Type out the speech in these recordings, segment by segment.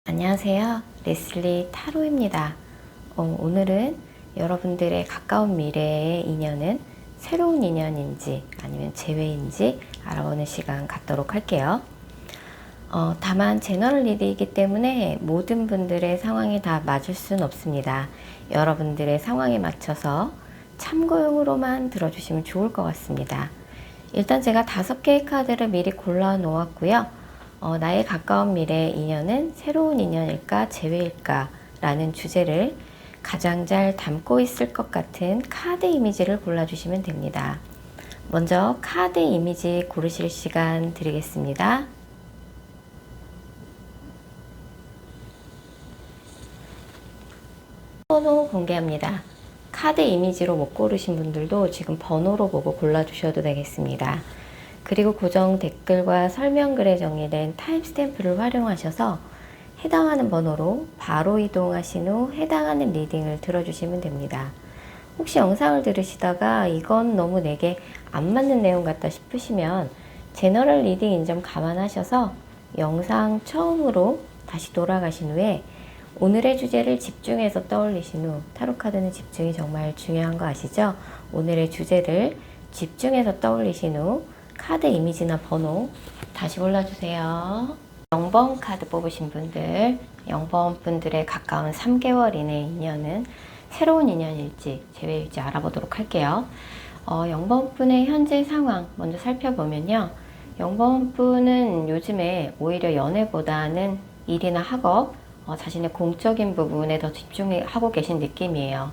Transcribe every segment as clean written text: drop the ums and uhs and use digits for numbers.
안녕하세요. 레슬리 타로입니다. 오늘은 여러분들의 가까운 미래의 인연은 새로운 인연인지 아니면 재회인지 알아보는 시간 갖도록 할게요. 다만 제너럴 리딩이기 때문에 모든 분들의 상황이 다 맞을 수는 없습니다. 여러분들의 상황에 맞춰서 참고용으로만 들어주시면 좋을 것 같습니다. 일단 제가 5개의 카드를 미리 골라 놓았고요. 나의 가까운 미래의 인연은 새로운 인연일까 재회일까 라는 주제를 가장 잘 담고 있을 것 같은 카드 이미지를 골라주시면 됩니다. 먼저 카드 이미지 고르실 시간 드리겠습니다. 번호 공개합니다. 카드 이미지로 못 고르신 분들도 지금 번호로 보고 골라주셔도 되겠습니다. 그리고 고정 댓글과 설명글에 정리된 타임스탬프를 활용하셔서 해당하는 번호로 바로 이동하신 후 해당하는 리딩을 들어주시면 됩니다. 혹시 영상을 들으시다가 이건 너무 내게 안 맞는 내용 같다 싶으시면 제너럴 리딩인 점 감안하셔서 영상 처음으로 다시 돌아가신 후에 오늘의 주제를 집중해서 떠올리신 후, 타로카드는 집중이 정말 중요한 거 아시죠? 오늘의 주제를 집중해서 떠올리신 후 카드 이미지나 번호 다시 골라주세요. 0번 카드 뽑으신 분들, 0번 분들의 가까운 3개월 이내 인연은 새로운 인연일지 재회일지 알아보도록 할게요. 0번 분의 현재 상황 먼저 살펴보면요. 0번 분은 요즘에 오히려 연애보다는 일이나 학업, 자신의 공적인 부분에 더 집중하고 계신 느낌이에요.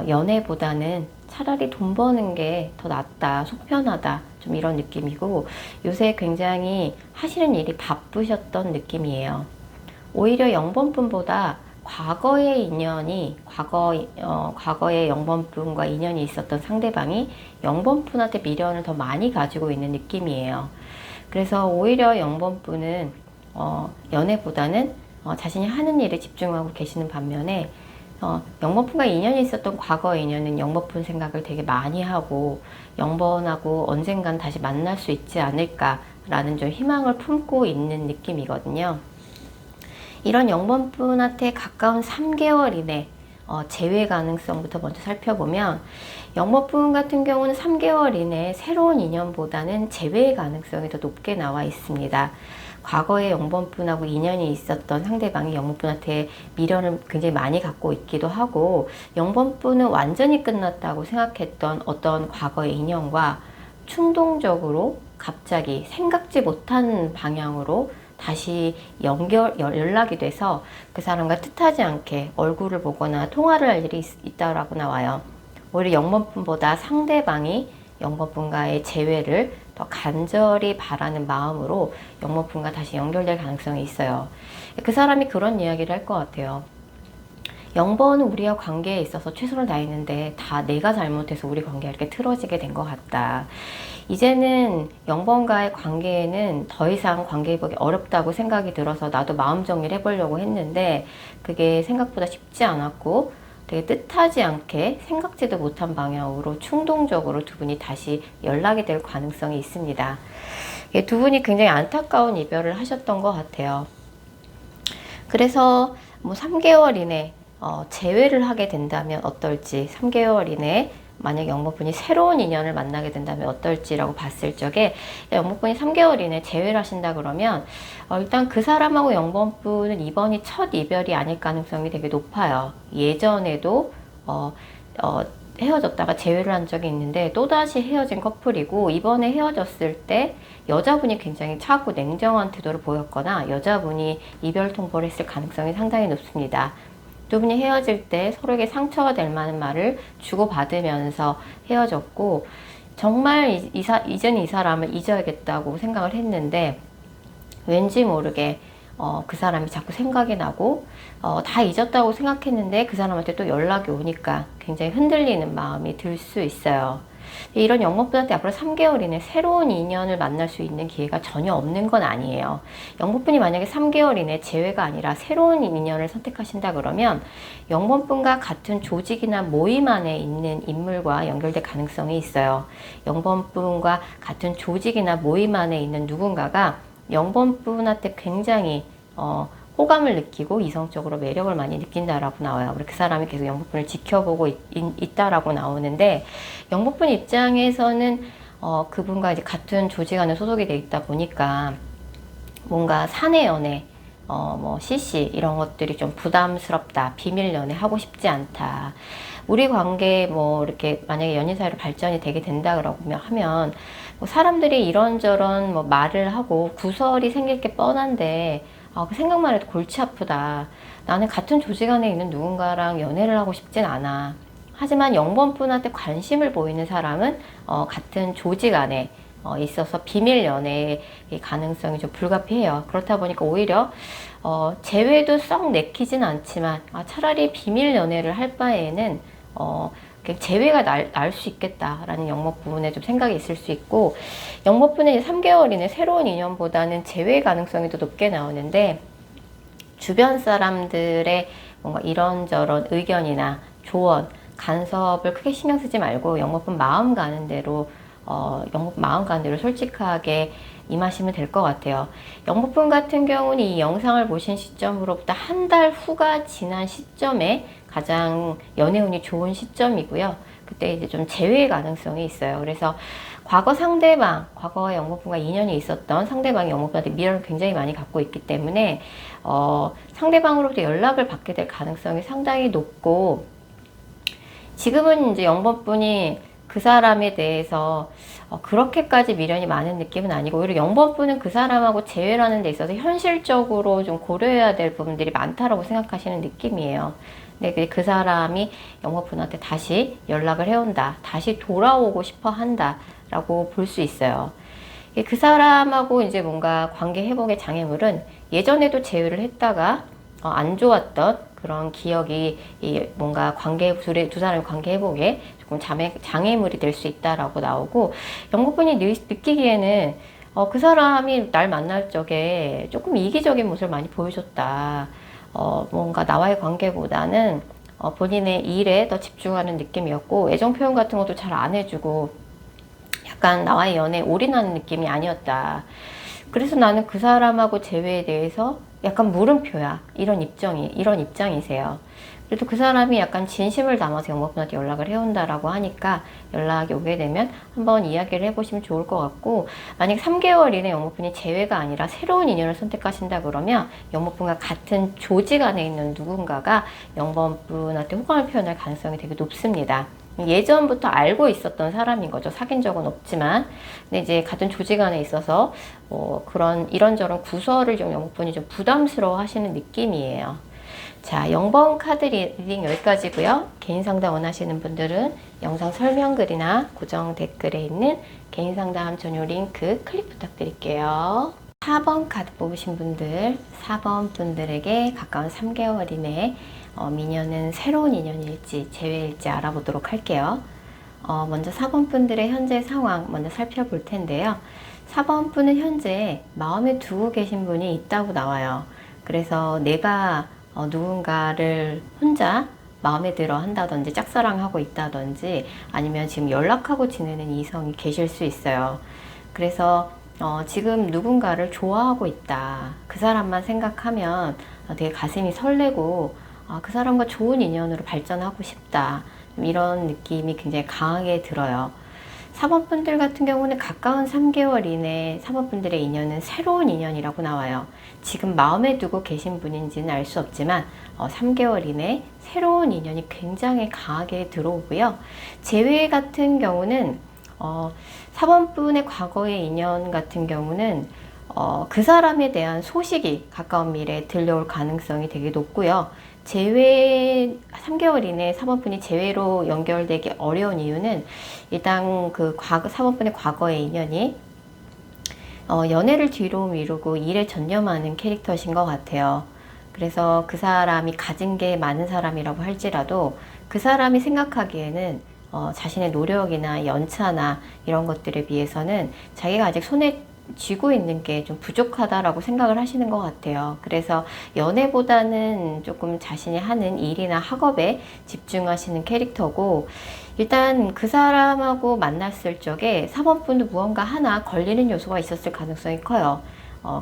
연애보다는 차라리 돈 버는 게 더 낫다, 속 편하다, 좀 이런 느낌이고, 요새 굉장히 하시는 일이 바쁘셨던 느낌이에요. 오히려 0번 분보다 과거의 인연이, 과거의 0번 분과 인연이 있었던 상대방이 0번 분한테 미련을 더 많이 가지고 있는 느낌이에요. 그래서 오히려 0번 분은 연애보다는 자신이 하는 일에 집중하고 계시는 반면에 0번분과 인연이 있었던 과거의 인연은 0번분 생각을 되게 많이 하고 0번하고 언젠간 다시 만날 수 있지 않을까라는 좀 희망을 품고 있는 느낌이거든요. 이런 0번분한테 가까운 3개월 이내 재회 가능성부터 먼저 살펴보면 0번분 같은 경우는 3개월 이내에 새로운 인연보다는 재회 가능성이 더 높게 나와 있습니다. 과거에 0번분하고 인연이 있었던 상대방이 0번분한테 미련을 굉장히 많이 갖고 있기도 하고 0번분은 완전히 끝났다고 생각했던 어떤 과거의 인연과 충동적으로 갑자기 생각지 못한 방향으로 다시 연락이 돼서 그 사람과 뜻하지 않게 얼굴을 보거나 통화를 할 일이 있다라고 나와요. 오히려 0번분보다 상대방이 0번분과의 재회를 더 간절히 바라는 마음으로 0번분과 다시 연결될 가능성이 있어요. 그 사람이 그런 이야기를 할 것 같아요. 0번은 우리와 관계에 있어서 최선을 다했는데 다 내가 잘못해서 우리 관계가 이렇게 틀어지게 된 것 같다. 이제는 0번과의 관계에는 더 이상 관계 회복이 어렵다고 생각이 들어서 나도 마음 정리를 해보려고 했는데 그게 생각보다 쉽지 않았고 되게 뜻하지 않게 생각지도 못한 방향으로 충동적으로 두 분이 다시 연락이 될 가능성이 있습니다. 두 분이 굉장히 안타까운 이별을 하셨던 것 같아요. 그래서 뭐 3개월 이내 재회를 하게 된다면 어떨지, 3개월 이내에 만약 0번분이 새로운 인연을 만나게 된다면 어떨지라고 봤을 적에 0번분이 3개월 이내에 재회를 하신다 그러면 일단 그 사람하고 0번분은 이번이 첫 이별이 아닐 가능성이 되게 높아요. 예전에도 헤어졌다가 재회를 한 적이 있는데 또다시 헤어진 커플이고 이번에 헤어졌을 때 여자분이 굉장히 차갑고 냉정한 태도를 보였거나 여자분이 이별 통보를 했을 가능성이 상당히 높습니다. 두 분이 헤어질 때 서로에게 상처가 될 만한 말을 주고받으면서 헤어졌고 정말 이제는 이 사람을 잊어야겠다고 생각을 했는데 왠지 모르게 그 사람이 자꾸 생각이 나고 다 잊었다고 생각했는데 그 사람한테 또 연락이 오니까 굉장히 흔들리는 마음이 들 수 있어요. 이런 0번분한테 앞으로 3개월 이내 새로운 인연을 만날 수 있는 기회가 전혀 없는 건 아니에요. 0번분이 만약에 3개월 이내 재회가 아니라 새로운 인연을 선택하신다 그러면 0번분과 같은 조직이나 모임 안에 있는 인물과 연결될 가능성이 있어요. 0번분과 같은 조직이나 모임 안에 있는 누군가가 0번분한테 굉장히 호감을 느끼고 이성적으로 매력을 많이 느낀다라고 나와요. 그 사람이 계속 영복분을 지켜보고 있다라고 나오는데, 영복분 입장에서는 그분과 이제 같은 조직 안에 소속이 돼 있다 보니까 뭔가 사내 연애, 뭐 CC 이런 것들이 좀 부담스럽다, 비밀 연애 하고 싶지 않다, 우리 관계 뭐 이렇게 만약에 연인 사이로 발전이 되게 된다 그러고 하면 뭐 사람들이 이런저런 뭐 말을 하고 구설이 생길 게 뻔한데, 그 생각만 해도 골치 아프다, 나는 같은 조직 안에 있는 누군가랑 연애를 하고 싶진 않아. 하지만 영번분한테 관심을 보이는 사람은 같은 조직 안에 있어서 비밀 연애의 가능성이 좀 불가피해요. 그렇다 보니까 오히려 재회도 썩 내키진 않지만, 차라리 비밀 연애를 할 바에는 재회가 나을 수 있겠다라는 영목부분에 좀 생각이 있을 수 있고, 영목부는 3개월 이내 새로운 인연보다는 재회 가능성이 더 높게 나오는데, 주변 사람들의 뭔가 이런저런 의견이나 조언, 간섭을 크게 신경 쓰지 말고 영목분 마음 가는 대로 마음 가는 대로 솔직하게 임하시면 될 것 같아요. 영목분 같은 경우는 이 영상을 보신 시점으로부터 한 달 후가 지난 시점에 가장 연애운이 좋은 시점이고요. 그때 이제 좀 재회 가능성이 있어요. 그래서 과거 상대방, 과거에 영목분과 인연이 있었던 상대방이 영목분한테 미련을 굉장히 많이 갖고 있기 때문에 상대방으로부터 연락을 받게 될 가능성이 상당히 높고, 지금은 이제 영번분이 그 사람에 대해서 그렇게까지 미련이 많은 느낌은 아니고, 오히려 영번분은 그 사람하고 재회라는 데 있어서 현실적으로 좀 고려해야 될 부분들이 많다라고 생각하시는 느낌이에요. 근데 그 사람이 영번분한테 다시 연락을 해온다, 다시 돌아오고 싶어 한다 라고 볼 수 있어요. 그 사람하고 이제 뭔가 관계 회복의 장애물은 예전에도 재회를 했다가 안 좋았던 그런 기억이 뭔가 두 사람의 관계 회복에 조금 장애물이 될 수 있다라고 나오고, 영국분이 느끼기에는 그 사람이 날 만날 적에 조금 이기적인 모습을 많이 보여줬다. 뭔가 나와의 관계보다는 본인의 일에 더 집중하는 느낌이었고, 애정 표현 같은 것도 잘 안 해주고 약간 나와의 연애에 올인하는 느낌이 아니었다. 그래서 나는 그 사람하고 재회에 대해서 약간 물음표야, 이런 입장이세요. 그래도 그 사람이 약간 진심을 담아서 영목분한테 연락을 해온다라고 하니까 연락이 오게 되면 한번 이야기를 해보시면 좋을 것 같고, 만약 3개월 이내 영목분이 재회가 아니라 새로운 인연을 선택하신다 그러면 영목분과 같은 조직 안에 있는 누군가가 영목분한테 호감을 표현할 가능성이 되게 높습니다. 예전부터 알고 있었던 사람인 거죠. 사귄 적은 없지만. 근데 이제 같은 조직 안에 있어서 그런 이런저런 구설을 좀 영목분이 좀 부담스러워 하시는 느낌이에요. 자, 0번 카드 리딩 여기까지고요. 개인 상담 원하시는 분들은 영상 설명글이나 고정 댓글에 있는 개인 상담 전용 링크 클릭 부탁드릴게요. 4번 카드 뽑으신 분들, 4번 분들에게 가까운 3개월 이내에 미녀는 새로운 인연일지 재회일지 알아보도록 할게요. 먼저 4번 분들의 현재 상황 먼저 살펴볼 텐데요. 4번 분은 현재 마음에 두고 계신 분이 있다고 나와요. 그래서 내가 누군가를 혼자 마음에 들어 한다든지 짝사랑하고 있다든지, 아니면 지금 연락하고 지내는 이성이 계실 수 있어요. 그래서 지금 누군가를 좋아하고 있다, 그 사람만 생각하면 되게 가슴이 설레고 그 사람과 좋은 인연으로 발전하고 싶다, 이런 느낌이 굉장히 강하게 들어요. 4번 분들 같은 경우는 가까운 3개월 이내 4번 분들의 인연은 새로운 인연이라고 나와요. 지금 마음에 두고 계신 분인지는 알 수 없지만 3개월 이내 새로운 인연이 굉장히 강하게 들어오고요. 재회 같은 경우는 4번 분의 과거의 인연 같은 경우는 그 사람에 대한 소식이 가까운 미래에 들려올 가능성이 되게 높고요. 재회 3개월 이내 4번분이 재회로 연결되기 어려운 이유는, 일단 그 4번분의 과거의 인연이 연애를 뒤로 미루고 일에 전념하는 캐릭터신 것 같아요. 그래서 그 사람이 가진 게 많은 사람이라고 할지라도 그 사람이 생각하기에는 자신의 노력이나 연차나 이런 것들에 비해서는 자기가 아직 손에 쥐고 있는 게 좀 부족하다라고 생각을 하시는 것 같아요. 그래서 연애보다는 조금 자신이 하는 일이나 학업에 집중하시는 캐릭터고, 일단 그 사람하고 만났을 적에 4번분도 무언가 하나 걸리는 요소가 있었을 가능성이 커요.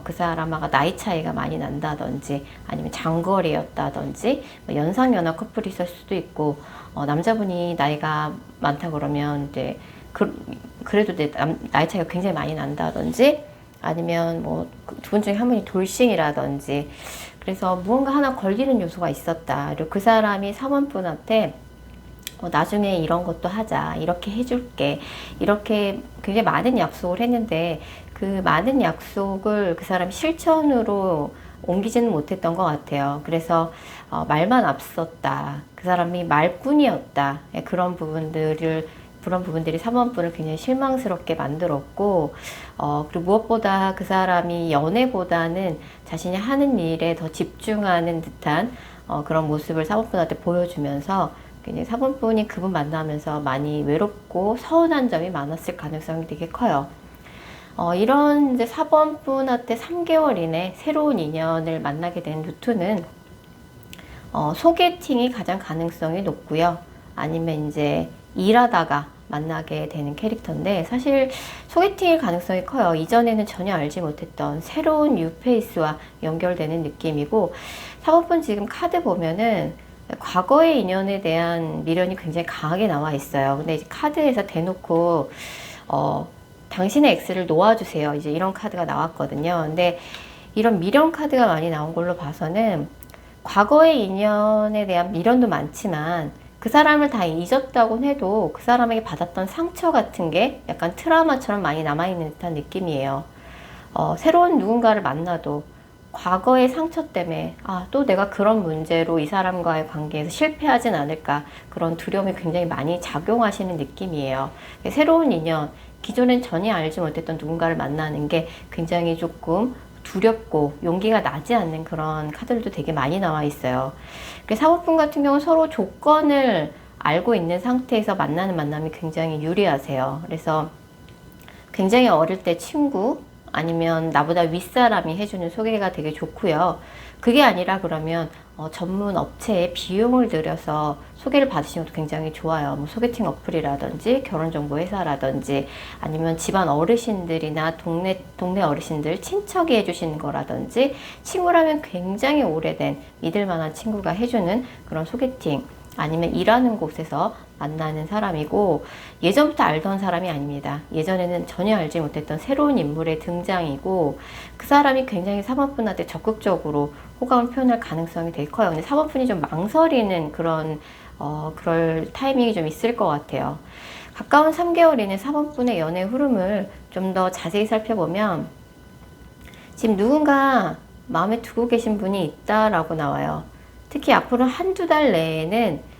그 사람하고 나이 차이가 많이 난다든지 아니면 장거리였다든지 연상연하 커플이 있을 수도 있고 남자분이 나이가 많다 그러면 이제 그래도 나이 차이가 굉장히 많이 난다든지 아니면 뭐 두 분 중에 한 분이 돌싱이라든지 그래서 무언가 하나 걸리는 요소가 있었다. 그리고 그 사람이 사원분한테 나중에 이런 것도 하자, 이렇게 해줄게, 이렇게 굉장히 많은 약속을 했는데 그 많은 약속을 그 사람이 실천으로 옮기지는 못했던 것 같아요. 그래서 말만 앞섰다, 그 사람이 말꾼이었다, 그런 부분들이 사모분을 굉장히 실망스럽게 만들었고, 그리고 무엇보다 그 사람이 연애보다는 자신이 하는 일에 더 집중하는 듯한 그런 모습을 사모분한테 보여주면서 굉장히 사모분이 그분 만나면서 많이 외롭고 서운한 점이 많았을 가능성이 되게 커요. 이런 이제 사모분한테 3개월 이내 새로운 인연을 만나게 된 루트는 소개팅이 가장 가능성이 높고요. 아니면 이제 일하다가 만나게 되는 캐릭터인데 사실 소개팅일 가능성이 커요. 이전에는 전혀 알지 못했던 새로운 뉴페이스와 연결되는 느낌이고 사모분 지금 카드 보면은 과거의 인연에 대한 미련이 굉장히 강하게 나와 있어요. 근데 이제 카드에서 대놓고 당신의 X를 놓아주세요. 이제 이런 카드가 나왔거든요. 근데 이런 미련 카드가 많이 나온 걸로 봐서는 과거의 인연에 대한 미련도 많지만 그 사람을 다 잊었다고 해도 그 사람에게 받았던 상처 같은 게 약간 트라우마처럼 많이 남아있는 듯한 느낌이에요. 새로운 누군가를 만나도 과거의 상처 때문에 또 내가 그런 문제로 이 사람과의 관계에서 실패하진 않을까 그런 두려움이 굉장히 많이 작용하시는 느낌이에요. 새로운 인연, 기존엔 전혀 알지 못했던 누군가를 만나는 게 굉장히 조금 두렵고 용기가 나지 않는 그런 카드들도 되게 많이 나와 있어요. 사모분 같은 경우는 서로 조건을 알고 있는 상태에서 만나는 만남이 굉장히 유리하세요. 그래서 굉장히 어릴 때 친구 아니면 나보다 윗사람이 해주는 소개가 되게 좋고요. 그게 아니라 그러면 전문 업체에 비용을 들여서 소개를 받으시는 것도 굉장히 좋아요. 뭐 소개팅 어플이라든지 결혼정보회사라든지 아니면 집안 어르신들이나 동네 어르신들 친척이 해주시는 거라든지 친구라면 굉장히 오래된 믿을 만한 친구가 해주는 그런 소개팅 아니면 일하는 곳에서 만나는 사람이고 예전부터 알던 사람이 아닙니다. 예전에는 전혀 알지 못했던 새로운 인물의 등장이고 그 사람이 굉장히 사모분한테 적극적으로 호감을 표현할 가능성이 되게 커요. 근데 사모분이 좀 망설이는 그럴 타이밍이 좀 있을 것 같아요. 가까운 3개월 이내 사모분의 연애 흐름을 좀 더 자세히 살펴보면 지금 누군가 마음에 두고 계신 분이 있다라고 나와요. 특히 앞으로 한두 달 내에는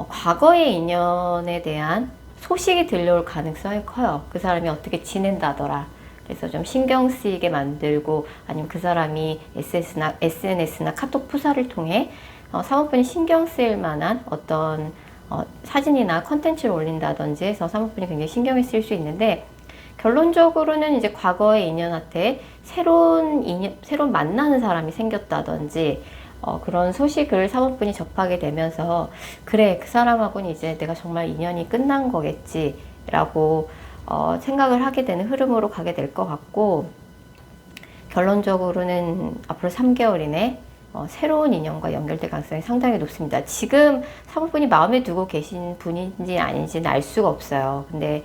과거의 인연에 대한 소식이 들려올 가능성이 커요. 그 사람이 어떻게 지낸다더라. 그래서 좀 신경 쓰이게 만들고 아니면 그 사람이 SNS나 카톡 프사를 통해 사모분이 신경 쓰일 만한 어떤 사진이나 컨텐츠를 올린다든지 해서 사모분이 굉장히 신경이 쓰일 수 있는데 결론적으로는 이제 과거의 인연한테 새로운 만나는 사람이 생겼다든지 그런 소식을 사모분이 접하게 되면서 그래 그 사람하고는 이제 내가 정말 인연이 끝난 거겠지 라고 생각을 하게 되는 흐름으로 가게 될 것 같고 결론적으로는 앞으로 3개월 이내 새로운 인연과 연결될 가능성이 상당히 높습니다. 지금 사모분이 마음에 두고 계신 분인지 아닌지는 알 수가 없어요. 근데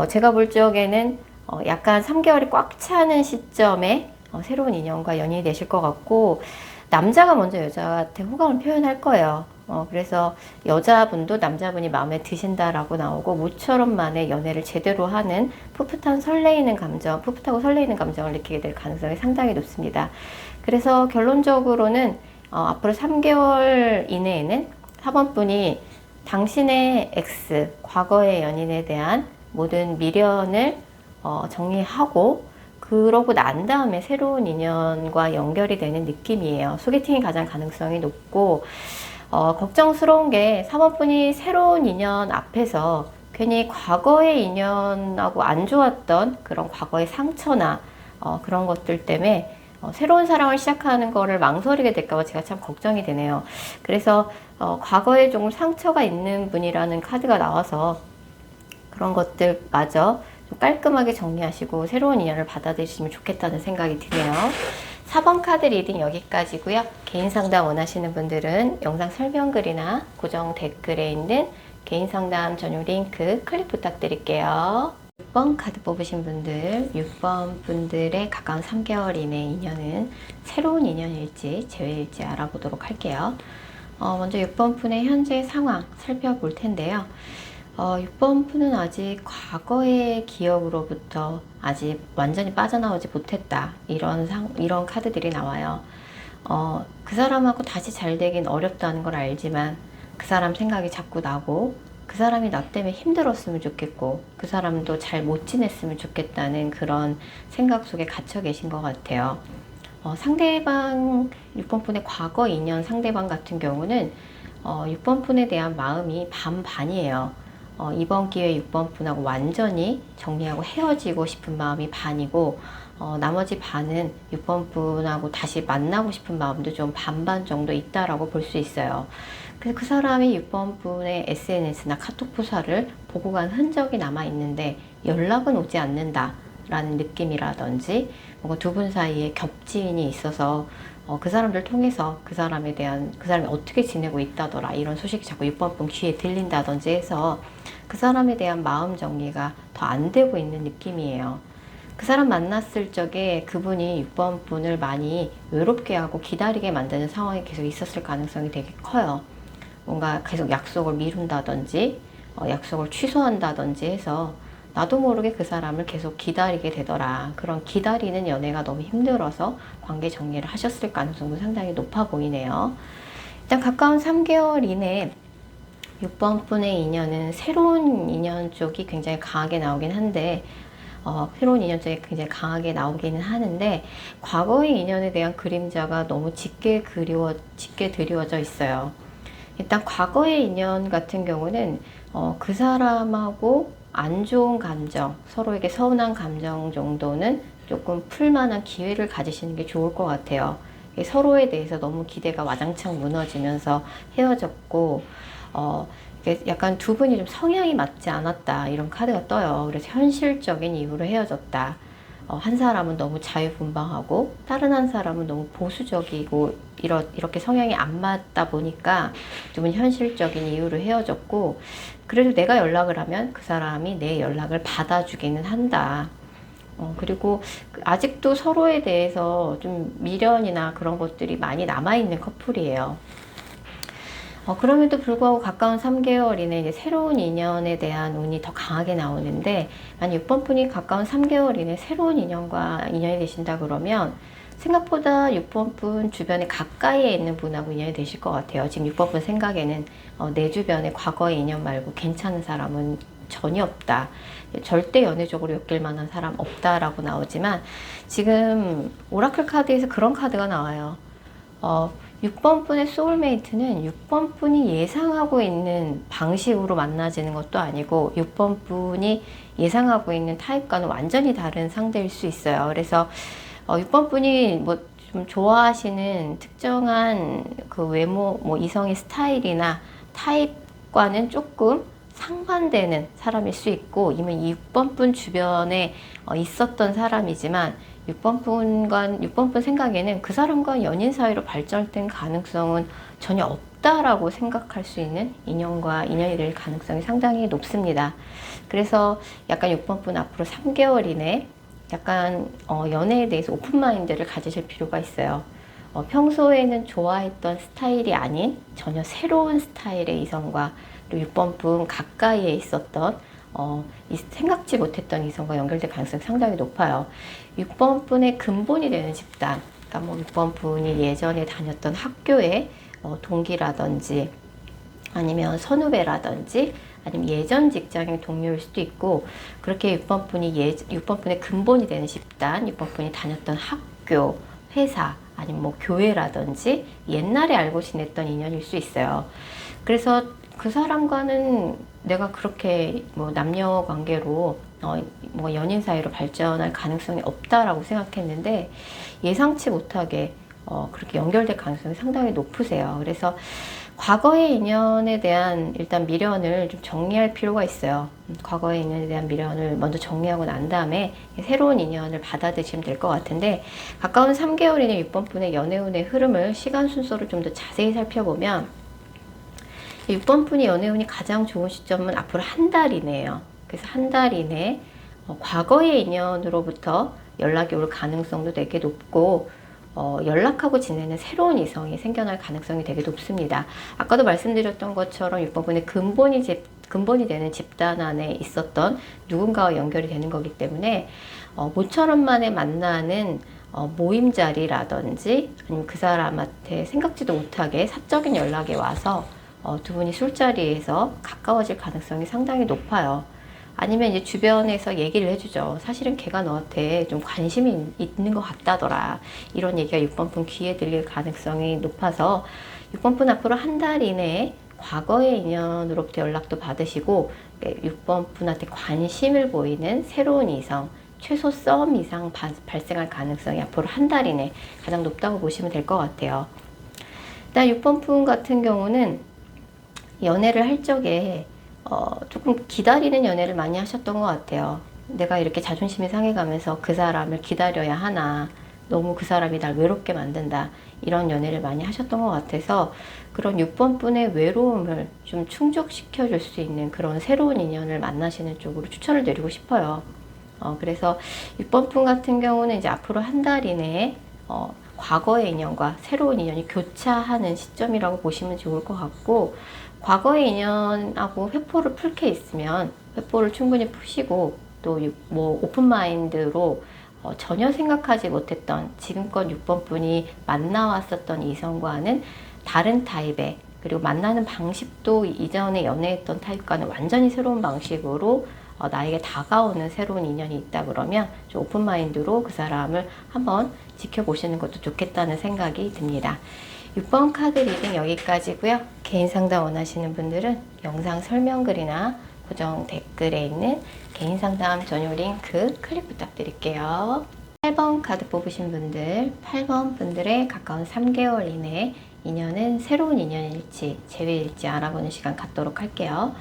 제가 볼 적에는 약간 3개월이 꽉 차는 시점에 새로운 인연과 연인이 되실 것 같고 남자가 먼저 여자한테 호감을 표현할 거예요. 그래서 여자분도 남자분이 마음에 드신다라고 나오고 모처럼 만에 연애를 제대로 하는 풋풋하고 설레이는 감정을 느끼게 될 가능성이 상당히 높습니다. 그래서 결론적으로는 앞으로 3개월 이내에는 사모분이 당신의 과거의 연인에 대한 모든 미련을 정리하고 그러고 난 다음에 새로운 인연과 연결이 되는 느낌이에요. 소개팅이 가장 가능성이 높고 걱정스러운 게 사모분이 새로운 인연 앞에서 괜히 과거의 인연하고 안 좋았던 그런 과거의 상처나 그런 것들 때문에 새로운 사랑을 시작하는 거를 망설이게 될까 봐 제가 참 걱정이 되네요. 그래서 과거에 조금 상처가 있는 분이라는 카드가 나와서 그런 것들마저 좀 깔끔하게 정리하시고 새로운 인연을 받아들이시면 좋겠다는 생각이 드네요. 4번 카드 리딩 여기까지고요. 개인 상담 원하시는 분들은 영상 설명글이나 고정 댓글에 있는 개인 상담 전용 링크 클릭 부탁드릴게요. 6번 카드 뽑으신 분들, 6번 분들의 가까운 3개월 이내 인연은 새로운 인연일지 재회일지 알아보도록 할게요. 먼저 6번 분의 현재 상황 살펴볼 텐데요. 6번 분은 아직 과거의 기억으로부터 아직 완전히 빠져나오지 못했다. 이런 카드들이 나와요. 그 사람하고 다시 잘 되긴 어렵다는 걸 알지만 그 사람 생각이 자꾸 나고 그 사람이 나 때문에 힘들었으면 좋겠고 그 사람도 잘 못 지냈으면 좋겠다는 그런 생각 속에 갇혀 계신 것 같아요. 상대방 6번 분의 과거 인연 상대방 같은 경우는 6번 분에 대한 마음이 반반이에요. 이번 기회에 6번 분하고 완전히 정리하고 헤어지고 싶은 마음이 반이고 나머지 반은 6번 분하고 다시 만나고 싶은 마음도 좀 반반 정도 있다라고 볼 수 있어요. 그래서 그 사람이 6번 분의 SNS나 카톡 프사를 보고 간 흔적이 남아 있는데 연락은 오지 않는다 라는 느낌이라든지 뭔가 두 분 사이에 겹지인이 있어서 그 사람들 통해서 그 사람이 어떻게 지내고 있다더라 이런 소식이 자꾸 6번 분 귀에 들린다든지 해서 그 사람에 대한 마음 정리가 더 안 되고 있는 느낌이에요. 그 사람 만났을 적에 그분이 6번 분을 많이 외롭게 하고 기다리게 만드는 상황이 계속 있었을 가능성이 되게 커요. 뭔가 계속 약속을 미룬다든지 약속을 취소한다든지 해서 나도 모르게 그 사람을 계속 기다리게 되더라. 그런 기다리는 연애가 너무 힘들어서 관계 정리를 하셨을 가능성도 상당히 높아 보이네요. 일단 가까운 3개월 이내 6번 분의 인연은 새로운 인연 쪽이 굉장히 강하게 나오긴 한데 새로운 인연 쪽이 굉장히 강하게 나오기는 하는데 과거의 인연에 대한 그림자가 너무 짙게 드리워져 있어요. 일단 과거의 인연 같은 경우는 그 사람하고 안 좋은 감정, 서로에게 서운한 감정 정도는 조금 풀만한 기회를 가지시는 게 좋을 것 같아요. 서로에 대해서 너무 기대가 와장창 무너지면서 헤어졌고 약간 두 분이 좀 성향이 맞지 않았다 이런 카드가 떠요. 그래서 현실적인 이유로 헤어졌다. 한 사람은 너무 자유분방하고 다른 한 사람은 너무 보수적이고 이렇게 성향이 안 맞다 보니까 두 분이 현실적인 이유로 헤어졌고 그래도 내가 연락을 하면 그 사람이 내 연락을 받아주기는 한다. 그리고 아직도 서로에 대해서 좀 미련이나 그런 것들이 많이 남아있는 커플이에요. 그럼에도 불구하고 가까운 3개월 이내 이제 새로운 인연에 대한 운이 더 강하게 나오는데 만약 6번 분이 가까운 3개월 이내 새로운 인연과 인연이 되신다 그러면 생각보다 6번 분 주변에 가까이에 있는 분하고 인연이 되실 것 같아요. 지금 6번 분 생각에는 내 주변에 과거의 인연 말고 괜찮은 사람은 전혀 없다. 절대 연애적으로 엮일 만한 사람 없다라고 나오지만 지금 오라클 카드에서 그런 카드가 나와요. 6번 분의 소울메이트는 6번 분이 예상하고 있는 방식으로 만나지는 것도 아니고 6번 분이 예상하고 있는 타입과는 완전히 다른 상대일 수 있어요. 그래서 6번 분이 뭐 좀 좋아하시는 특정한 그 외모, 뭐 이성의 스타일이나 타입과는 조금 상반되는 사람일 수 있고 이미 6번 분 주변에 있었던 사람이지만 6번 분 생각에는 그 사람과 연인 사이로 발전된 가능성은 전혀 없다라고 생각할 수 있는 인연이 될 가능성이 상당히 높습니다. 그래서 약간 6번 분 앞으로 3개월 이내 약간 연애에 대해서 오픈마인드를 가지실 필요가 있어요. 평소에는 좋아했던 스타일이 아닌 전혀 새로운 스타일의 이성과 그리고 6번 분 가까이에 있었던 생각지 못했던 이성과 연결될 가능성이 상당히 높아요. 6번 분의 근본이 되는 집단, 그러니까 뭐 6번 분이 예전에 다녔던 학교의 동기라든지 아니면 선후배라든지 아니면 예전 직장의 동료일 수도 있고 그렇게 6번 분의 근본이 되는 집단, 6번 분이 다녔던 학교, 회사 아니면 뭐 교회라든지 옛날에 알고 지냈던 인연일 수 있어요. 그래서 그 사람과는 내가 그렇게 뭐 남녀 관계로 뭐 연인 사이로 발전할 가능성이 없다라고 생각했는데 예상치 못하게 그렇게 연결될 가능성이 상당히 높으세요. 그래서 과거의 인연에 대한 일단 미련을 좀 정리할 필요가 있어요. 과거의 인연에 대한 미련을 먼저 정리하고 난 다음에 새로운 인연을 받아들이시면 될 것 같은데, 가까운 3개월 이내 6번분의 연애운의 흐름을 시간 순서로 좀 더 자세히 살펴보면 6번분이 연애운이 가장 좋은 시점은 앞으로 한 달 이내예요. 그래서 한 달 이내 과거의 인연으로부터 연락이 올 가능성도 되게 높고, 연락하고 지내는 새로운 이성이 생겨날 가능성이 되게 높습니다. 아까도 말씀드렸던 것처럼 6번분의 근본이 되는 집단 안에 있었던 누군가와 연결이 되는 거기 때문에 모처럼 만에 만나는 모임 자리라든지 아니면 그 사람한테 생각지도 못하게 사적인 연락이 와서 두 분이 술자리에서 가까워질 가능성이 상당히 높아요. 아니면 이제 주변에서 얘기를 해주죠. 사실은 걔가 너한테 좀 관심이 있는 것 같다더라. 이런 얘기가 6번분 귀에 들릴 가능성이 높아서 6번분 앞으로 한 달 이내에 과거의 인연으로부터 연락도 받으시고 6번분한테 관심을 보이는 새로운 이성, 최소 썸 이상 발생할 가능성이 앞으로 한 달 이내 가장 높다고 보시면 될 것 같아요. 일단 6번분 같은 경우는 연애를 할 적에 조금 기다리는 연애를 많이 하셨던 것 같아요. 내가 이렇게 자존심이 상해가면서 그 사람을 기다려야 하나, 너무 그 사람이 날 외롭게 만든다, 이런 연애를 많이 하셨던 것 같아서 그런 6번분의 외로움을 좀 충족시켜 줄 수 있는 그런 새로운 인연을 만나시는 쪽으로 추천을 드리고 싶어요. 그래서 6번분 같은 경우는 이제 앞으로 한 달 이내에 과거의 인연과 새로운 인연이 교차하는 시점이라고 보시면 좋을 것 같고, 과거의 인연하고 회포를 풀게 있으면 회포를 충분히 푸시고, 또 뭐 오픈마인드로 전혀 생각하지 못했던 지금껏 6번분이 만나왔었던 이성과는 다른 타입의, 그리고 만나는 방식도 이전에 연애했던 타입과는 완전히 새로운 방식으로 나에게 다가오는 새로운 인연이 있다 그러면 좀 오픈마인드로 그 사람을 한번 지켜보시는 것도 좋겠다는 생각이 듭니다. 6번 카드 리딩 여기까지고요. 개인 상담 원하시는 분들은 영상 설명글이나 고정 댓글에 있는 개인 상담 전용 링크 클릭 부탁드릴게요. 8번 카드 뽑으신 분들, 8번 분들의 가까운 3개월 이내 인연은 새로운 인연일지 재회일지 알아보는 시간 갖도록 할게요.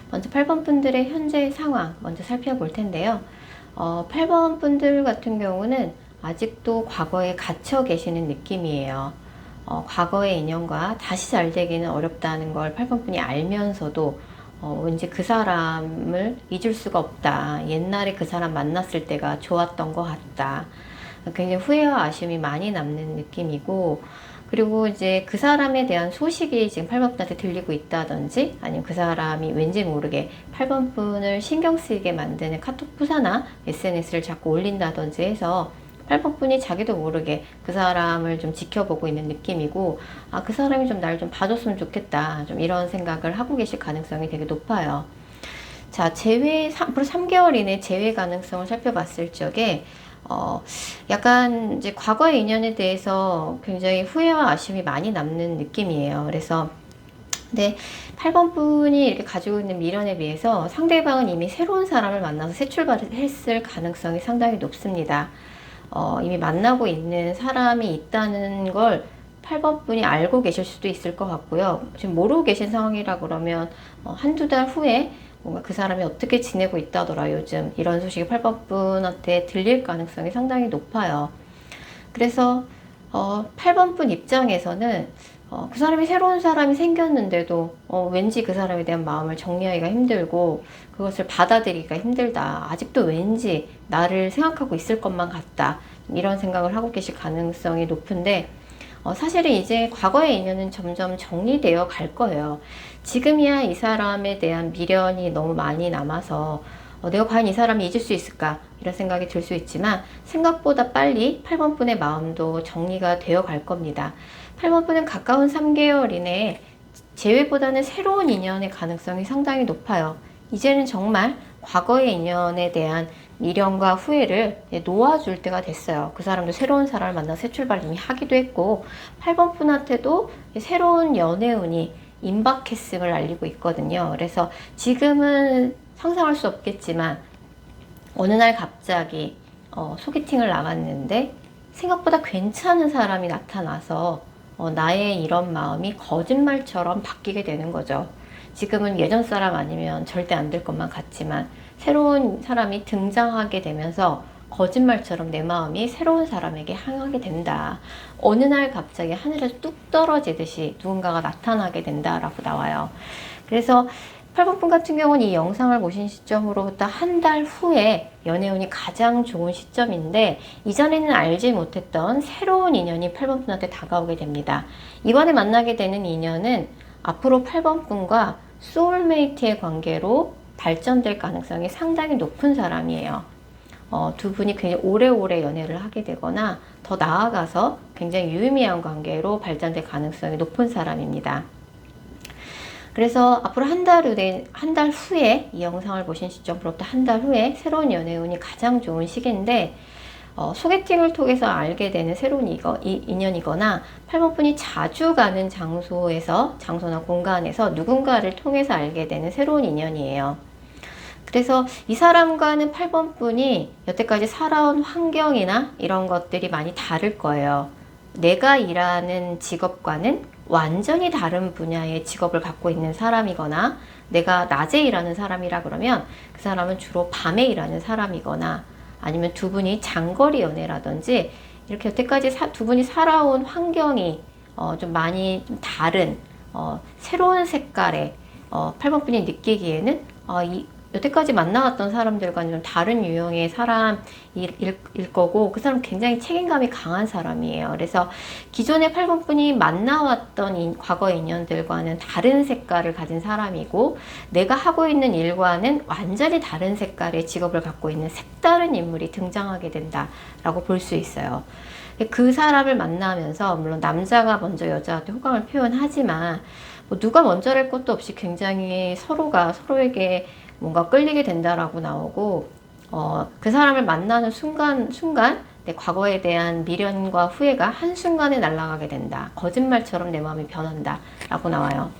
먼저 8번 분들의 현재 상황 먼저 살펴볼 텐데요. 8번 분들 같은 경우는 아직도 과거에 갇혀 계시는 느낌이에요. 과거의 인연과 다시 잘 되기는 어렵다는 걸 8번 분이 알면서도 왠지 그 사람을 잊을 수가 없다. 옛날에 그 사람 만났을 때가 좋았던 것 같다. 굉장히 후회와 아쉬움이 많이 남는 느낌이고, 그리고 이제 그 사람에 대한 소식이 지금 8번 분한테 들리고 있다든지, 아니면 그 사람이 왠지 모르게 8번 분을 신경 쓰이게 만드는 카톡 부사나 SNS를 자꾸 올린다든지 해서 8번 분이 자기도 모르게 그 사람을 좀 지켜보고 있는 느낌이고, 그 사람이 좀 날 좀 봐줬으면 좋겠다, 좀 이런 생각을 하고 계실 가능성이 되게 높아요. 자, 앞으로 3개월 이내 재회 가능성을 살펴봤을 적에 약간 이제 과거의 인연에 대해서 굉장히 후회와 아쉬움이 많이 남는 느낌이에요. 그래서 근데 8번 분이 이렇게 가지고 있는 미련에 비해서 상대방은 이미 새로운 사람을 만나서 새 출발을 했을 가능성이 상당히 높습니다. 이미 만나고 있는 사람이 있다는 걸 8번 분이 알고 계실 수도 있을 것 같고요. 지금 모르고 계신 상황이라 그러면 한두 달 후에 뭔가 그 사람이 어떻게 지내고 있다더라 요즘, 이런 소식이 8번 분한테 들릴 가능성이 상당히 높아요. 그래서 8번 분 입장에서는 그 사람이 새로운 사람이 생겼는데도 왠지 그 사람에 대한 마음을 정리하기가 힘들고 그것을 받아들이기가 힘들다. 아직도 왠지 나를 생각하고 있을 것만 같다. 이런 생각을 하고 계실 가능성이 높은데, 사실은 이제 과거의 인연은 점점 정리되어 갈 거예요. 지금이야 이 사람에 대한 미련이 너무 많이 남아서 내가 과연 이 사람이 잊을 수 있을까, 이런 생각이 들 수 있지만 생각보다 빨리 8번 분의 마음도 정리가 되어 갈 겁니다. 8번 분은 가까운 3개월 이내에 재회보다는 새로운 인연의 가능성이 상당히 높아요. 이제는 정말 과거의 인연에 대한 미련과 후회를 놓아줄 때가 됐어요. 그 사람도 새로운 사람을 만나 새 출발 이미 하기도 했고, 8번 분한테도 새로운 연애운이 임박했음을 알리고 있거든요. 그래서 지금은 상상할 수 없겠지만 어느 날 갑자기 소개팅을 나갔는데 생각보다 괜찮은 사람이 나타나서 나의 이런 마음이 거짓말처럼 바뀌게 되는 거죠. 지금은 예전 사람 아니면 절대 안 될 것만 같지만 새로운 사람이 등장하게 되면서 거짓말처럼 내 마음이 새로운 사람에게 향하게 된다. 어느 날 갑자기 하늘에서 뚝 떨어지듯이 누군가가 나타나게 된다라고 나와요. 그래서 8번분 같은 경우는 이 영상을 보신 시점으로부터 한 달 후에 연애운이 가장 좋은 시점인데 이전에는 알지 못했던 새로운 인연이 8번분한테 다가오게 됩니다. 이번에 만나게 되는 인연은 앞으로 8번분과 소울메이트의 관계로 발전될 가능성이 상당히 높은 사람이에요. 두 분이 굉장히 오래오래 연애를 하게 되거나 더 나아가서 굉장히 유의미한 관계로 발전될 가능성이 높은 사람입니다. 그래서 앞으로 한 달 후에 이 영상을 보신 시점부터 한 달 후에 새로운 연애운이 가장 좋은 시기인데 소개팅을 통해서 알게 되는 새로운 인연이거나 8번분이 자주 가는 장소나 공간에서 누군가를 통해서 알게 되는 새로운 인연이에요. 그래서 이 사람과는 8번분이 여태까지 살아온 환경이나 이런 것들이 많이 다를 거예요. 내가 일하는 직업과는 완전히 다른 분야의 직업을 갖고 있는 사람이거나 내가 낮에 일하는 사람이라 그러면 그 사람은 주로 밤에 일하는 사람이거나 아니면 두 분이 장거리 연애라든지 이렇게 여태까지 두 분이 살아온 환경이 좀 많이 좀 다른 새로운 색깔의 8번분이 느끼기에는 여태까지 만나왔던 사람들과는 좀 다른 유형의 사람일 거고 그 사람은 굉장히 책임감이 강한 사람이에요. 그래서 기존의 8번분이 만나왔던 과거의 인연들과는 다른 색깔을 가진 사람이고 내가 하고 있는 일과는 완전히 다른 색깔의 직업을 갖고 있는 색다른 인물이 등장하게 된다라고 볼 수 있어요. 그 사람을 만나면서 물론 남자가 먼저 여자한테 호감을 표현하지만 뭐 누가 먼저랄 것도 없이 굉장히 서로가 서로에게 뭔가 끌리게 된다라고 나오고 그 사람을 만나는 순간 내 과거에 대한 미련과 후회가 한순간에 날아가게 된다. 거짓말처럼 내 마음이 변한다 라고 나와요.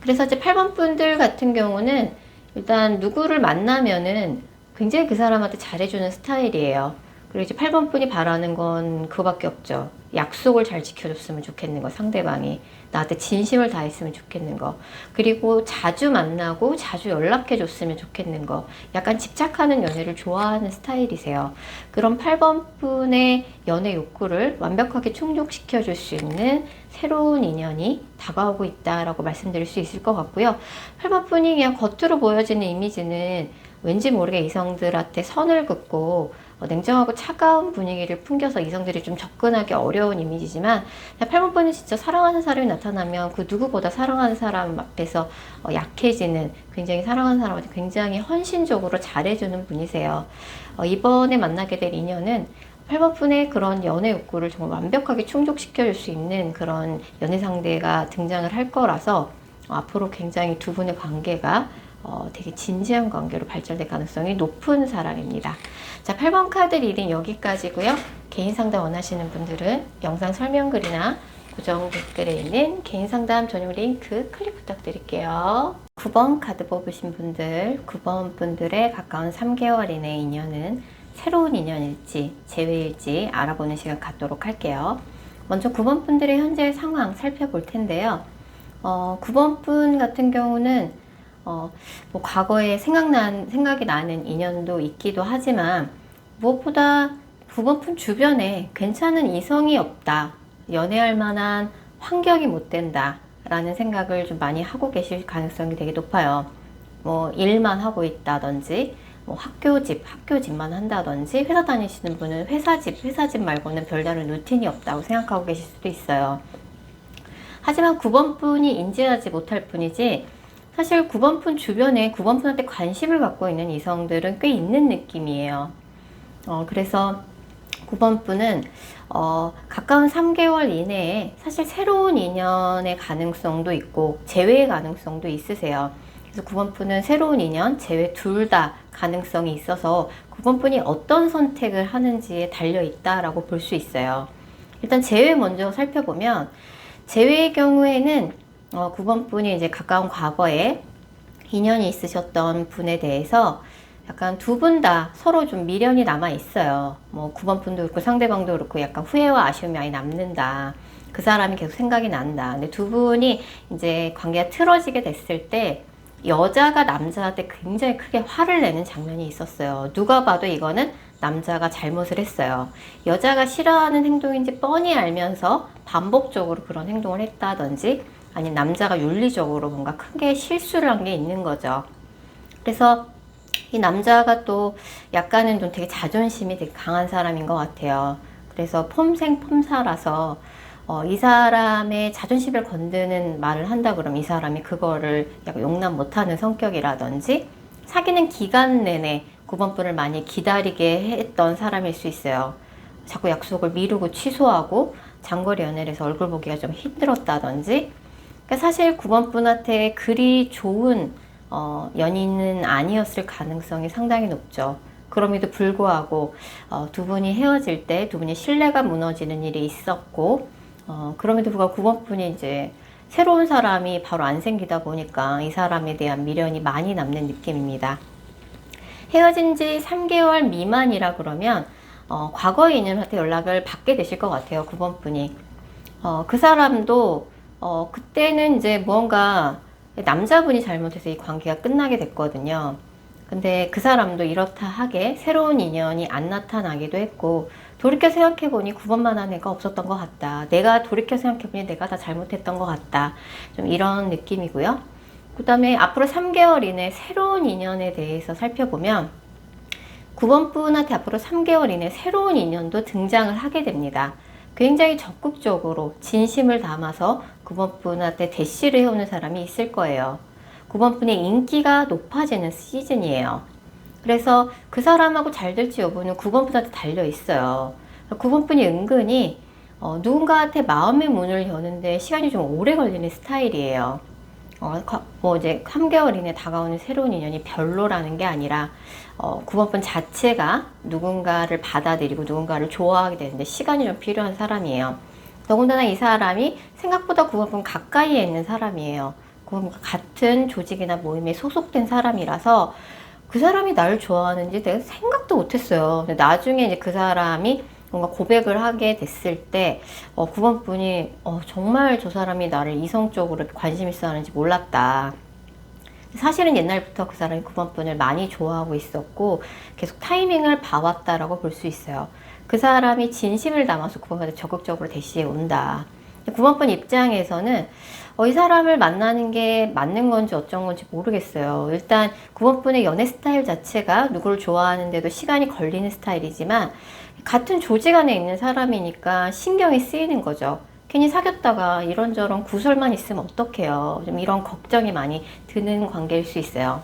그래서 이제 8번 분들 같은 경우는 일단 누구를 만나면은 굉장히 그 사람한테 잘해주는 스타일이에요. 그리고 이제 8번 분이 바라는 건 그거밖에 없죠. 약속을 잘 지켜줬으면 좋겠는 거, 상대방이 나한테 진심을 다했으면 좋겠는 거, 그리고 자주 만나고 자주 연락해줬으면 좋겠는 거, 약간 집착하는 연애를 좋아하는 스타일이세요. 그런 8번 분의 연애 욕구를 완벽하게 충족시켜줄 수 있는 새로운 인연이 다가오고 있다라고 말씀드릴 수 있을 것 같고요. 8번 분이 그냥 겉으로 보여지는 이미지는 왠지 모르게 이성들한테 선을 긋고 냉정하고 차가운 분위기를 풍겨서 이성들이 좀 접근하기 어려운 이미지지만 8번분은 진짜 사랑하는 사람이 나타나면 그 누구보다 사랑하는 사람 앞에서 약해지는, 굉장히 사랑하는 사람한테 굉장히 헌신적으로 잘해주는 분이세요. 이번에 만나게 될 인연은 8번분의 그런 연애 욕구를 정말 완벽하게 충족시켜줄 수 있는 그런 연애 상대가 등장을 할 거라서 앞으로 굉장히 두 분의 관계가 되게 진지한 관계로 발전될 가능성이 높은 사람입니다. 자, 8번 카드 리딩 여기까지고요. 개인 상담 원하시는 분들은 영상 설명글이나 고정 댓글에 있는 개인 상담 전용 링크 클릭 부탁드릴게요. 9번 카드 뽑으신 분들, 9번 분들의 가까운 3개월 이내의 인연은 새로운 인연일지 재회일지 알아보는 시간 갖도록 할게요. 먼저 9번 분들의 현재 상황 살펴볼 텐데요. 9번 분 같은 경우는 뭐 과거에 생각이 나는 인연도 있기도 하지만 무엇보다 9번분 주변에 괜찮은 이성이 없다, 연애할 만한 환경이 못 된다 라는 생각을 좀 많이 하고 계실 가능성이 되게 높아요. 뭐 일만 하고 있다든지 뭐 학교집만 한다든지 회사 다니시는 분은 회사집 말고는 별다른 루틴이 없다고 생각하고 계실 수도 있어요. 하지만 9번분이 인지하지 못할 뿐이지 사실 9번분 주변에 9번분한테 관심을 갖고 있는 이성들은 꽤 있는 느낌이에요. 그래서 9번분은 가까운 3개월 이내에 사실 새로운 인연의 가능성도 있고 재회의 가능성도 있으세요. 그래서 9번분은 새로운 인연, 재회 둘 다 가능성이 있어서 9번분이 어떤 선택을 하는지에 달려있다라고 볼 수 있어요. 일단 재회 먼저 살펴보면 재회의 경우에는 9번분이 이제 가까운 과거에 인연이 있으셨던 분에 대해서 약간 두 분 다 서로 좀 미련이 남아 있어요. 뭐 9번 분도 그렇고 상대방도 그렇고 약간 후회와 아쉬움이 많이 남는다. 그 사람이 계속 생각이 난다. 근데 두 분이 이제 관계가 틀어지게 됐을 때 여자가 남자한테 굉장히 크게 화를 내는 장면이 있었어요. 누가 봐도 이거는 남자가 잘못을 했어요. 여자가 싫어하는 행동인지 뻔히 알면서 반복적으로 그런 행동을 했다든지 아니면 남자가 윤리적으로 뭔가 크게 실수를 한 게 있는 거죠. 그래서 이 남자가 또 약간은 좀 되게 자존심이 되게 강한 사람인 것 같아요. 그래서 폼생폼사라서 이 사람의 자존심을 건드는 말을 한다 그러면 이 사람이 그거를 약간 용납 못하는 성격이라든지 사귀는 기간 내내 9번 분을 많이 기다리게 했던 사람일 수 있어요. 자꾸 약속을 미루고 취소하고 장거리 연애를 해서 얼굴 보기가 좀 힘들었다든지. 그러니까 사실 9번 분한테 그리 좋은 연인은 아니었을 가능성이 상당히 높죠. 그럼에도 불구하고 두 분이 헤어질 때 두 분이 신뢰가 무너지는 일이 있었고 그럼에도 불구하고 9번 분이 이제 새로운 사람이 바로 안 생기다 보니까 이 사람에 대한 미련이 많이 남는 느낌입니다. 헤어진 지 3개월 미만이라 그러면 과거의 인연한테 연락을 받게 되실 것 같아요. 9번 분이. 그 사람도 그때는 이제 무언가 남자분이 잘못해서 이 관계가 끝나게 됐거든요. 근데 그 사람도 이렇다 하게 새로운 인연이 안 나타나기도 했고 돌이켜 생각해보니 9번만한 애가 없었던 것 같다. 내가 돌이켜 생각해보니 내가 다 잘못했던 것 같다. 좀 이런 느낌이고요. 그 다음에 앞으로 3개월 이내 새로운 인연에 대해서 살펴보면 9번 분한테 앞으로 3개월 이내 새로운 인연도 등장을 하게 됩니다. 굉장히 적극적으로 진심을 담아서 9번 분한테 대시를 해오는 사람이 있을 거예요. 9번 분의 인기가 높아지는 시즌이에요. 그래서 그 사람하고 잘 될지 여부는 9번 분한테 달려 있어요. 9번 분이 은근히 누군가한테 마음의 문을 여는데 시간이 좀 오래 걸리는 스타일이에요. 뭐 이제 3개월 이내 다가오는 새로운 인연이 별로라는 게 아니라 9번 분 자체가 누군가를 받아들이고 누군가를 좋아하게 되는데 시간이 좀 필요한 사람이에요. 더군다나 이 사람이 생각보다 9번 분 가까이에 있는 사람이에요. 9번 분 같은 조직이나 모임에 소속된 사람이라서 그 사람이 나를 좋아하는지 내가 생각도 못했어요. 근데 나중에 이제 그 사람이 뭔가 고백을 하게 됐을 때 9번 분이 정말 저 사람이 나를 이성적으로 관심 있어 하는지 몰랐다. 사실은 옛날부터 그 사람이 9번 분을 많이 좋아하고 있었고 계속 타이밍을 봐왔다라고 볼 수 있어요. 그 사람이 진심을 담아서 9번 분한테 적극적으로 대시해 온다. 9번 분 입장에서는 이 사람을 만나는 게 맞는 건지 어쩐 건지 모르겠어요. 일단 9번 분의 연애 스타일 자체가 누구를 좋아하는데도 시간이 걸리는 스타일이지만 같은 조직 안에 있는 사람이니까 신경이 쓰이는 거죠. 괜히 사귀었다가 이런저런 구설만 있으면 어떡해요. 좀 이런 걱정이 많이 드는 관계일 수 있어요.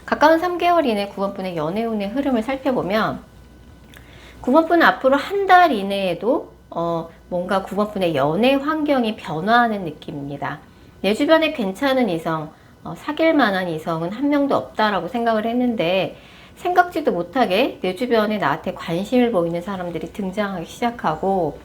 가까운 3개월 이내 9번 분의 연애 운의 흐름을 살펴보면 9번 분은 앞으로 한 달 이내에도 뭔가 9번 분의 연애 환경이 변화하는 느낌입니다. 내 주변에 괜찮은 이성, 사귈 만한 이성은 한 명도 없다라고 생각을 했는데 생각지도 못하게 내 주변에 나한테 관심을 보이는 사람들이 등장하기 시작하고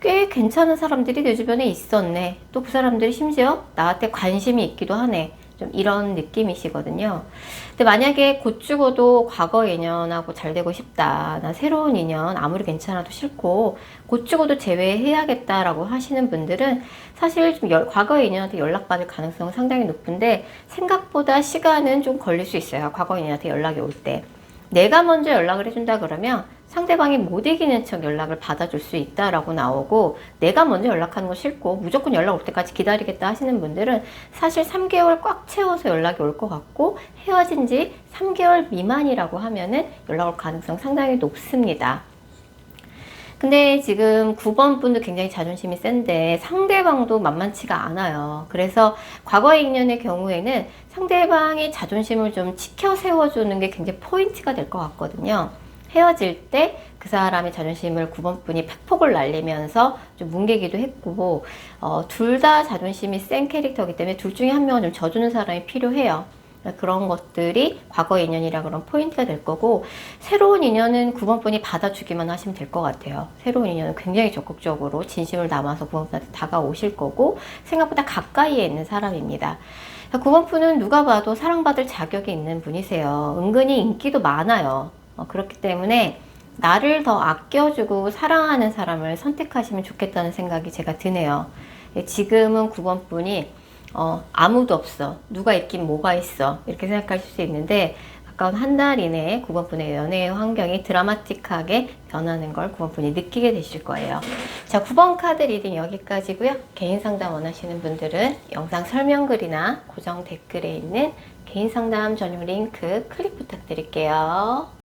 꽤 괜찮은 사람들이 내 주변에 있었네. 또 그 사람들이 심지어 나한테 관심이 있기도 하네. 좀 이런 느낌이시거든요. 근데 만약에 곧 죽어도 과거 인연하고 잘 되고 싶다. 나 새로운 인연 아무리 괜찮아도 싫고 곧 죽어도 제외해야겠다라고 하시는 분들은 사실 좀 과거 인연한테 연락받을 가능성은 상당히 높은데 생각보다 시간은 좀 걸릴 수 있어요. 과거 인연한테 연락이 올 때. 내가 먼저 연락을 해준다 그러면 상대방이 못 이기는 척 연락을 받아줄 수 있다라고 나오고 내가 먼저 연락하는 거 싫고 무조건 연락 올 때까지 기다리겠다 하시는 분들은 사실 3개월 꽉 채워서 연락이 올 것 같고 헤어진 지 3개월 미만이라고 하면은 연락 올 가능성 상당히 높습니다. 근데 지금 9번 분도 굉장히 자존심이 센데 상대방도 만만치가 않아요. 그래서 과거의 인연의 경우에는 상대방의 자존심을 좀 지켜 세워주는 게 굉장히 포인트가 될 것 같거든요. 헤어질 때 그 사람의 자존심을 9번 분이 팩폭을 날리면서 좀 뭉개기도 했고 둘 다 자존심이 센 캐릭터이기 때문에 둘 중에 한 명은 좀 져주는 사람이 필요해요. 그런 것들이 과거 인연이라 그런 포인트가 될 거고, 새로운 인연은 9번 분이 받아주기만 하시면 될 것 같아요. 새로운 인연은 굉장히 적극적으로 진심을 담아서 9번 분한테 다가오실 거고, 생각보다 가까이에 있는 사람입니다. 9번 분은 누가 봐도 사랑받을 자격이 있는 분이세요. 은근히 인기도 많아요. 그렇기 때문에 나를 더 아껴주고 사랑하는 사람을 선택하시면 좋겠다는 생각이 제가 드네요. 지금은 9번 분이 아무도 없어, 누가 있긴 뭐가 있어, 이렇게 생각하실 수 있는데, 가까운 한 달 이내에 9번 분의 연애의 환경이 드라마틱하게 변하는 걸 9번 분이 느끼게 되실 거예요. 자, 9번 카드 리딩 여기까지고요. 개인 상담 원하시는 분들은 영상 설명글이나 고정 댓글에 있는 개인 상담 전용 링크 클릭 부탁드릴게요.